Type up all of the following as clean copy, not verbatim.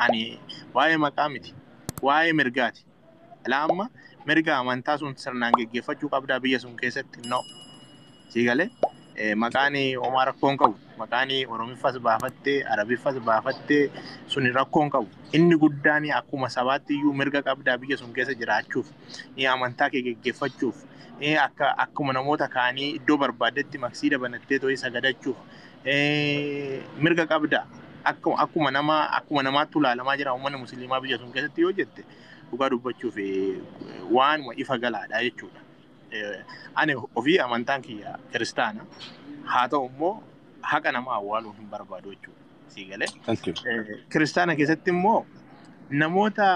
ani waa'ee maqaa miti waa'ee mirgaati alaamma mirga amantaa sun sirnaan geggeeffachuu qabdaa biyya sun keessatti no sigalee maqaan homaa rakkoon qabu maqaan oromiffas baafattee arabiffas baafattee suni rakkoon qabu inni guddaan akkuma sabaatti iyyuu mirga qabdaa biyya sun keessa jiraachuuf amantaa kee geggeeffachuuf akkuma namoota kaanii iddoo barbaadetti maqsiida banattee too'ii sagadachuuf mirga qabdaa akkuma namaatti ilaalamaa jira uummanni musliimaa biyya sun keessatti yoo jette dhugaa dubbachuuf waanuma ifa galaadha jechuudha. Ani ofii amantaan kiyya kiristaana haa ta'u immoo haqa nama awwaaluu hin barbaadu jechuudha. Siigalee kiristaana keessatti immoo namoota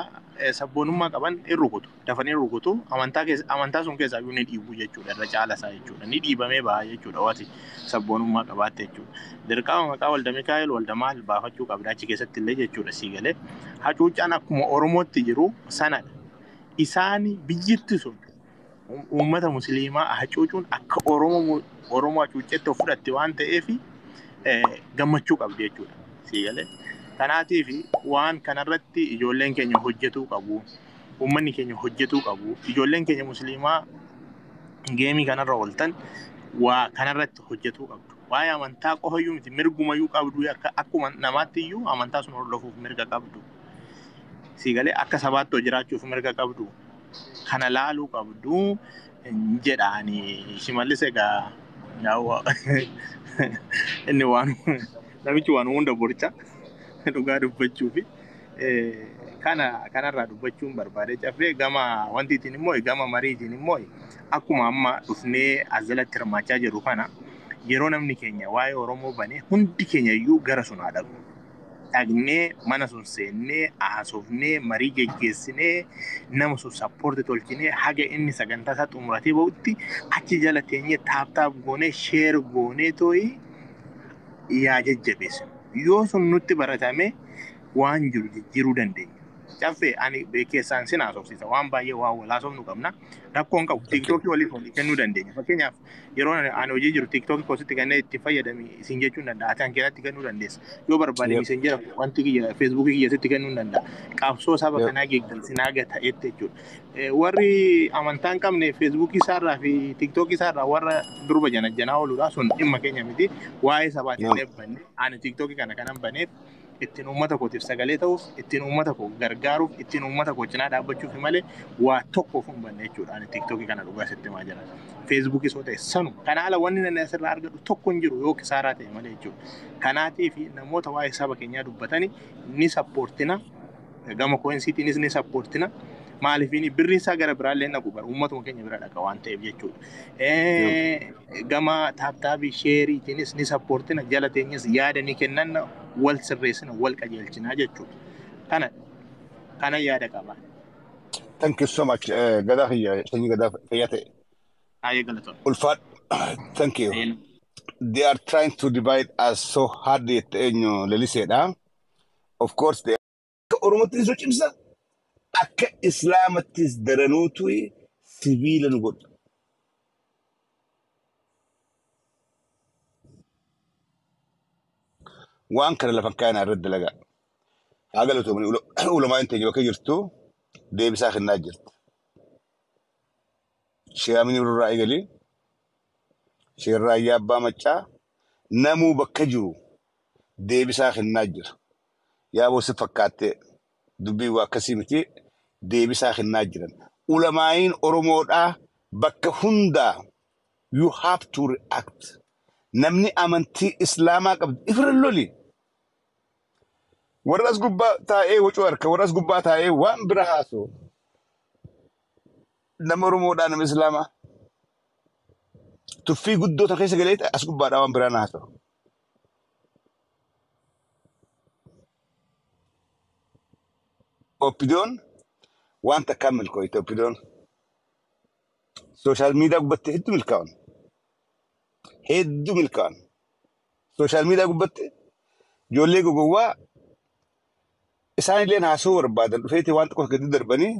sabboonummaa qaban in rukutu dafanii rukutu amantaa sun keessaa iyyuu ni dhiibu jechuudha irra caala isaa jechuudha ni dhiibamee ba'a jechuudha wati sabboonummaa qabaatte jechuudha. Dirqama maqaa walda Mikaa'el walda maal baafachuu qabda achi keessatti illee jechuudha siigalee hacuuccaan akkuma Oromootti jiru sanadha. Isaan biyyatti sun uummata musliimaa hacuucuun akka Oromoo hacuuccetti of fudhatte waan ta'eef gammachuu qabdi jechuudha siigalee. Kanaatiif waan kanarratti ijoolleen keenya hojjetuu qabu uummanni keenya hojjetuu qabu ijoolleen keenya musliimaa geemii kanarra ooltan waa kanarratti hojjetuu qabdu waa'ee amantaa qofayyuu miti mirgumayyuu qabdu akkuma namaatti iyyuu amantaa sun hordofuuf mirga qabdu siigalee akka sabaatti jiraachuuf mirga qabdu kana laaluu qabdu jedhaani Shimallis egaa inni waan namichi waan hunda boricha dhugaa dubbachuufi kanarraa dubbachuun barbaade cafee gama wantiitiin immoo gama mariitiin immoo akkuma amma dhufnee azalatti hirmaachaa jiru kana yeroo namni keenya waa'ee Oromoo banee hundi keenya iyyuu gara sun haa dhaqnu. Dhagnee mana sun seennee haasofnee marii geggeessinee nama sun sappoorti tolchinee haga inni sagantaa isaa xumuratee bahutti achi jala teenyee taap goonee sheer goonee too'ii yaa jajjabeessinu. Yoo sun nutti baratame waan jiru jijjiiruu dandeenya. Caffee ani beekeessaan sin haasofsiisa waan baay'ee waan wal haasofnu qabna. Rakkoon qabu TikTokii waliif walii kennuu dandeenya. Fakkeenyaaf yeroo ani hojii jiru TikTokii kositti kanneen itti fayyadami isin jechuun danda'a. Ati hanqinatti kennuu dandeessa. Yoo barbaade isin jira wanti kiyya Feesbuukii kiyyatti kennuu danda'a. Qabsoo saba kanaa geggeessinaa ta'etti jechuudha. Warri amantaa hin qabne Feesbuukii isaarraa fi TikTokii isaarraa warra durba janajjanaa ooludha sun dhimma keenya miti waa'ee sabaatiin banne ani TikTokii kana kanan baneef ittiin uummata kootiif sagalee ta'uuf ittiin uummata koo gargaaruuf ittiin uummata koo cinaa dhaabbachuuf malee waa tokkoof hin banne jechuudha ani TikTokii kana dhugaa sitti himaa jira. Feesbuukii soo ta'e sanu kana ala wanni namni asirraa argatu tokko hin jiru yoo kisaaraa ta'e malee jechuudha. Kanaatiif namoota waa'ee saba keenyaa dubbatanii ni sappoortina gama koinsiitiinis ni sappoortina. Maaliifini birri isaa gara biraallee naqu bara uummatuma keenya bira dhaqa waan ta'eef jechuudha. Gama taaptaabii sheeriitiinis ni sappoortina jala teenyas yaada ni kennan wal sirreessina wal qajeelchina jechuudha. Kana yaada qaba. Thank you so much. Gadaa fayyaa ta'e. Aye galatoon. Ulfaat. Thank you. They are trying to divide us so hard at eenyu laliseedha. Of course they Oromootti iso cimsa. Akka Islaamattis daranuutu sibiila nu godha. Waan kana lafan kaayinaa irratti dalagaa. Haa galatoomni ulamaan teenya bakka jirtu deebisaa kennaa jirti. Sheeramni birraa eegalee sheerraa ayyaa abbaa maccaa namuu bakka jiru deebisaa kennaa jira. Yaa boossi fakkaattee dubbii waa akkasii miti deebisaa kennaa jiran. Ulamaayin Oromoodhaa bakka hundaa you have to react. Namni amantii Islaamaa qabdu ifirra loli. Warras gubbaa taa'ee wacuu harka warras gubbaa taa'ee waan bira haasoo. Nama Oromoodhaa nama Islaamaa. Tuffii guddoota keessa galeeta as gubbaadhaa waan biraan haasoo. Oppidoon waan takkaan milkooyte Oppidoon. Sooshaal miidiyaa gubbatte hedduu milkaa'an. Hedduu milkaa'an. Sooshaal miidiyaa gubbatte ijoollee gogowwaa isaan illee haasoo barbaadan dhufeeti waan tokko gadi darbanii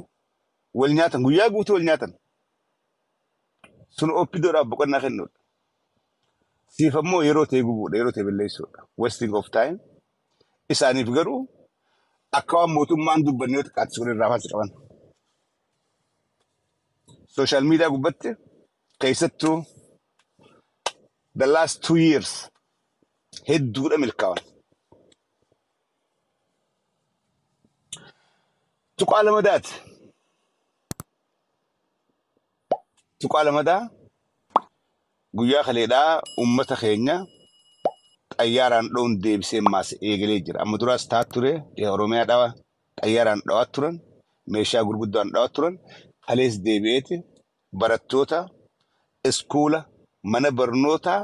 wal nyaatan guyyaa guutuu wal nyaatan. Sun Oppidoodhaaf boqonnaa kennuudha. Siif ammoo yeroo ta'e gubuudha yeroo ta'e balleessuudha. Wasting of time. Isaaniif garuu Akka mootummaan dubbanneetu qaatti suurri irraa faasi qaban. Social media gubbatti keessattuu the last 2 years hedduudha milkaa'an. Tuqaa lamadaati. Tuqaa lamadaa guyyaa kaleedhaa uummata keenya xayyaaraan dhoon deebisee maas eegalee jira. Amma duraas taa'aa ture Oromiyaa dhawa xayyaaraan dhawaa turan meeshaa gurguddaan dhawaa turan kalees deebi'eeti barattoota iskuula mana barnootaa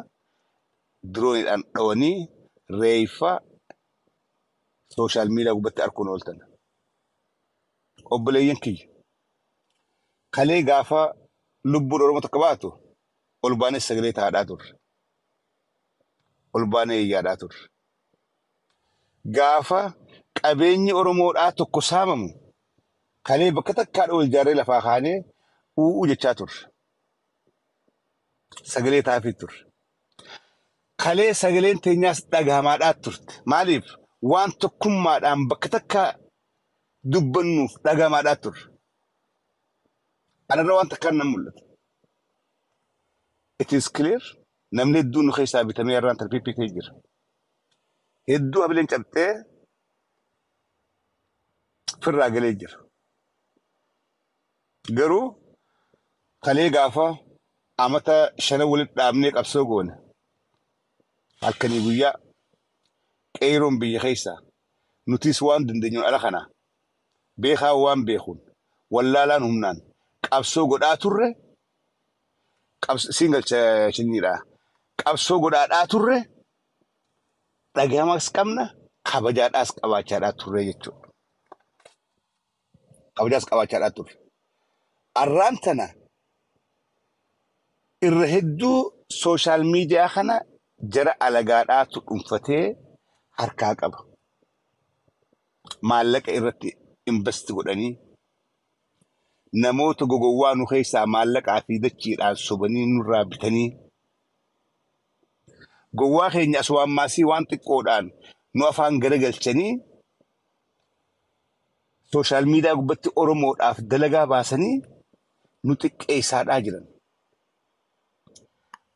dirooniidhaan dhawanii reeffa sooshaal miidiyaa gubbatti arguun ooltan. Obboleeyyan kiyya kalee gaafa lubbuun Oromoo takka baatu ol baanee sagalee taa'aa turre. Ol baanee iyyaadhaa turre. Gaafa qabeenyi Oromoodhaa tokko saamamu kalee bakka takkaadha wal jaarree lafaa kaanee u'uu jechaa turre. Sagalee taafii turre. Kalee sagaleen teenyaas dhagahamaadhaa turte. Maaliif waan tokkummaadhaan bakka takkaa dubbannuuf dhagahamaadhaa turre. Anarra waan takkaan nan mul'ata. It is clear. Namni hedduun nu keessaa bitamee irraan tarpiippitee jira. Hedduu abileen cabxee firraa galee jira. Garuu kalee gaafa amata 5 walitti dhaabnee qabsoo goone halkanii guyyaa qeeroon biyya keessaa nutis waan dandeenyuun ala kana beekaa waan beekuun wallaalaan humnaan qabsoo godhaa turre singal shiniidha. Qabsoo godhaadhaa turre dhagahamaas qabna kabajaadhaas qabaachaadhaa turre jechuudha. Kabajaas qabaachaadhaa turre. Arraan tana irra hedduu sooshaal miidiyaa kana jara alagaadhaatu dhuunfatee harkaa qaba. Maallaqa irratti invest godhanii namoota gogowwaa nu keessaa maallaqaa fi dachiidhaan sobanii nurraa bitanii gowwaa keenya aswaan maasii waan xiqqoodhaan nu afaan garagalchanii sooshaal miidiyaa gubbatti Oromoodhaaf dalagaa baasanii nu xiqqeessaadhaa jiran.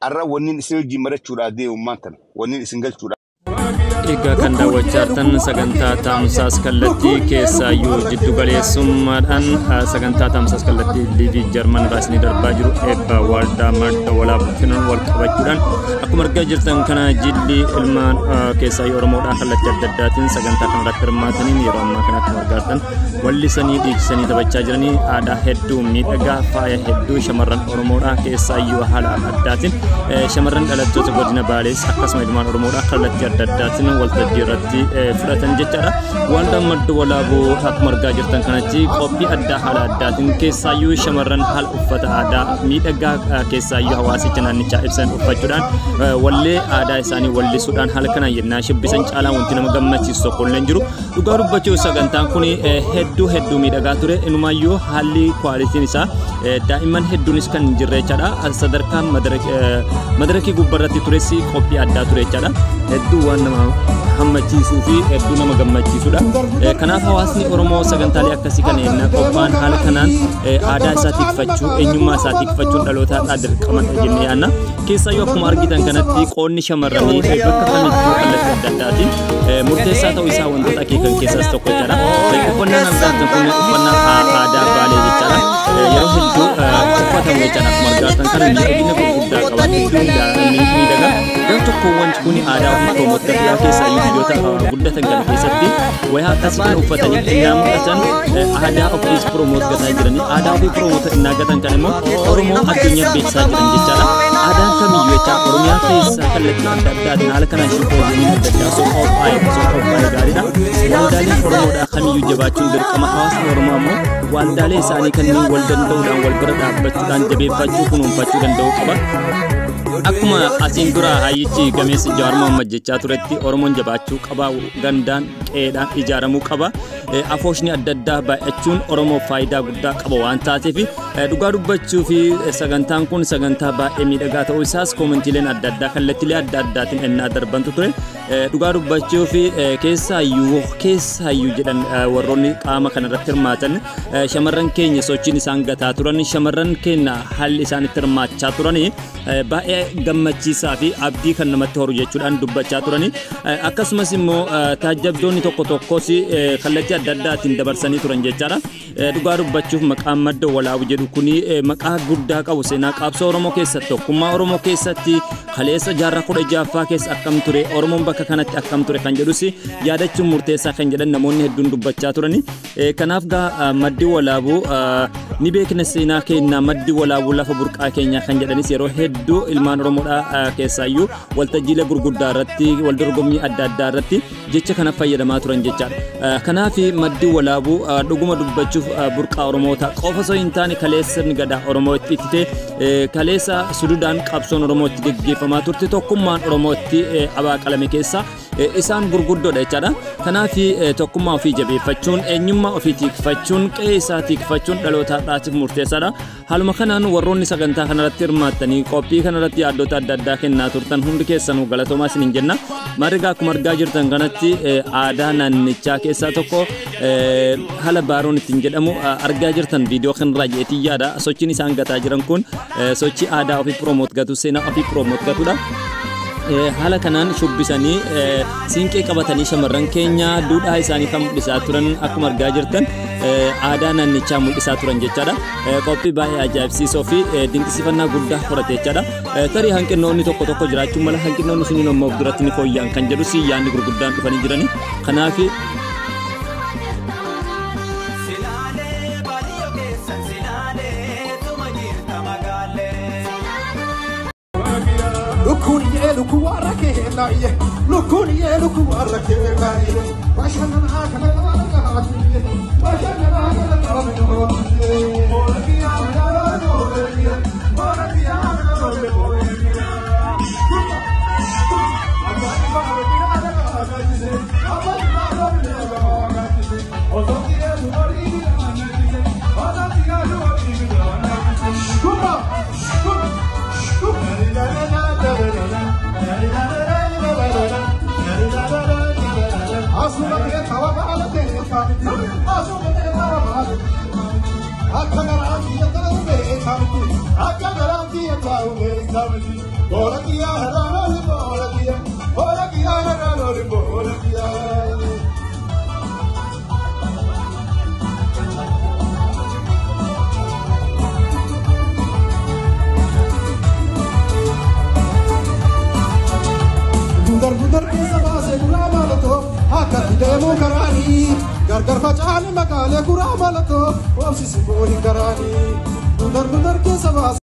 Arra wanni isin wajjin marachuudhaaf deemummaan tana wanni isin galchuudhaaf. Egaa kan daawwachaa jirtan sagantaa taamsaas kallattii keessaayyuu jiddu galeessummaadhaan sagantaa taamsaas kallattii liivii jarman raasni darbaa jiru eebba waldaa madda walaabbinan wal qabachuudhaan akkuma argaa jirtan kana jilli ilmaan keessaayyuu Oromoodhaan kallattii adda addaatiin sagantaa kanarratti hirmaataniin yeroo ammaa kanatti argaatan wallisanii dhiiksanii taphachaa jiranii aadaa hedduu miidhagaa faaya hedduu shamarran Oromoodhaan keessaayyuu haala addaatiin shamarran dhalattoota godina Baalees akkasuma ilmaan Oromoodhaan kallattii adda addaatiin waltajjii irratti fudhatan jechaadha. Wanta madda walaaboo akkuma argaa jirtan kanatti qophii addaa haala addaatiin keessaayyuu shamarran haala uffata aadaa miidhagaa keessaayyuu hawaasicha naannichaa ibsan uffachuudhaan wallee aadaa isaanii wallisuudhaan haala kanaan yennaa shibbisan caalaa wanti nama gammachiisu tokko illee jiru. Dhugaa dubbachuu sagantaan kun hedduu miidhagaa ture. Inumaayyuu haalli kwaalitiin isaa daa'imman hedduunis kan hin jirre jechaadha. Sadarkaa madarakii gubbarratti tures qophii addaa ture jechaadha. Hedduu waan nama hammachiisuu fi hedduu nama gammachiisudha. Kanaaf hawaasni Oromoo sagantaalee akkasii kana yennaa qophaa'an haala kanaan aadaa isaa tikfachuu eenyummaa isaa tikfachuun dhalootaadhaa dirqama jennee yaadna. Keessaayyuu akkuma argitan kanatti qoonni shamarranii bakka kamittuu kallattii adda addaatiin murteessaa ta'uu isaa wantoota akeekan keessaas tokko jechaadha. Uffannaan argaatan kun uffannaa aadaa Baalee jechaadha. Yeroo hedduu uffatamu jechaadha. Akkuma argaatan kana miidhagina gurguddaa qaba. Hedduu miidhagaa. Garuu tokko wanti kun aadaa ofii promootadhaa keessaayyuu biyyoota guddatan kana keessatti wayaa akkasii kan uffatanii innaa mul'atan aadaa ofiis promoot gataa jiranii aadaa ofii promoota innaa gatan kan immoo Oromoo addunyaa beeksisaa jiran jechaadha. Aadaan kamiyyuu jecha Oromiyaa keessaa kallattii adda addaatiin haala kanaan shibboonni adda addaa qophaa'e gaariidha. Waldaaleen Oromoodhaa kamiyyuu jabaachuun dirqama hawaasni Oromoo ammoo waldaalee isaanii kanneen wal danda'uudhaan wal bira dhaabbachuudhaan jabeeffachuu kunuunfachuu danda'uu qaba. Akkuma asiin dura hayyichi gameessi Jawaar Mohammad jechaa turetti Oromoon jabaachuu qaba, gandaan qeedhaan ijaaramuu qaba. afooshni adda addaa baay'achuun Oromoof faayidaa guddaa qaba waan taateef dhugaa dubbachuu fi sagantaan kun sagantaa baay'ee miidhagaa ta'uu isaas koomentiileen adda addaa kallattiilee adda addaatiin ennaa darbantu ture dhugaa dubbachuu fi keessaayyuu jedhan warroonni qaama kanarratti hirmaatan shamarran keenya sochiin isaan gataa turan shamarran keenya haalli isaan itti hirmaachaa turanii baay'ee gammachiisaa fi abdii kan namatti horu jechuudhaan dubbachaa turanii akkasumas immoo taajjabdoonni tokko tokkos kallattii adda addaatiin dabarsanii turan jechaadha dhugaa dubbachuuf maqaan madda walaabu jedhu kuni maqaa guddaa qabu seenaa qabsoo Oromoo keessatti tokkummaa Oromoo keessatti kaleessa jaarraa 16ffaa keessa akkam ture Oromoon bakka kanatti akkam ture kan jedhus yaadachuun murteessaa kan jedhan namoonni hedduun dubbachaa turanii kanaaf gaa maddi walaabu ni beekna seenaa keenya maddi walaabu lafa burqaa keenya kan jedhanis yeroo hedduu ilmaan Oromoodhaa keessaayyuu waltajjiilee gurguddaa irratti wal dorgommii adda addaa irratti jecha kana fayyadamaa turan jechaadha kanaaf maddi walaabu dhuguma dubbachuuf burqaa Oromoota qofa osoo hin taane kaleessa gadaa Oromootti ittite kaleessa sududaan qabsoon Oromootti geggeeffamaa turte tokkummaan Oromootti abaa qalame keessa isaan gurguddoodha jechaadha kanaaf tokkummaa ofii jabeeffachuun eenyummaa ofii tiikfachuun qe'ee isaa tiikfachuun dhalootaadhaatiif murteessaadha haaluma kanaan warroonni sagantaa kanarratti hirmaattanii qophii kanarratti yaaddoota adda addaa kennaa turtan hundi keessanuu galatoomaa isiniin jenna marigaa akkuma argaa jirtan kanatti aadaa naannichaa keessaa tokko haala baaroon ittiin jedhamu argaa jirtan viidiyoo kanarraa jeetii yaada sochiin isaan gataa jiran kun sochii aadaa ofii piroomoot gatu seenaa ofii piroomoot gatudha haala kanaan shubbisanii siinqee qabatanii shamarran keenya duudhaa isaanii kan mul'isaa turan akkuma argaa jirtan aadaa naannichaa mul'isaa turan jechaadha qophii baay'ee ajaa'ibsiisoo fi dinqisiifannaa guddaa horate jechaadha tarii hanqinoonni tokko tokko jiraachuun mala hanqinoonni suniin ammoo duratti ni fooyya'an kan jedhus yaadni gurguddaan dhufanii jiranii kanaaf Gargar facale magale kurama lato, osi si boli garani. Gudar ke sabas.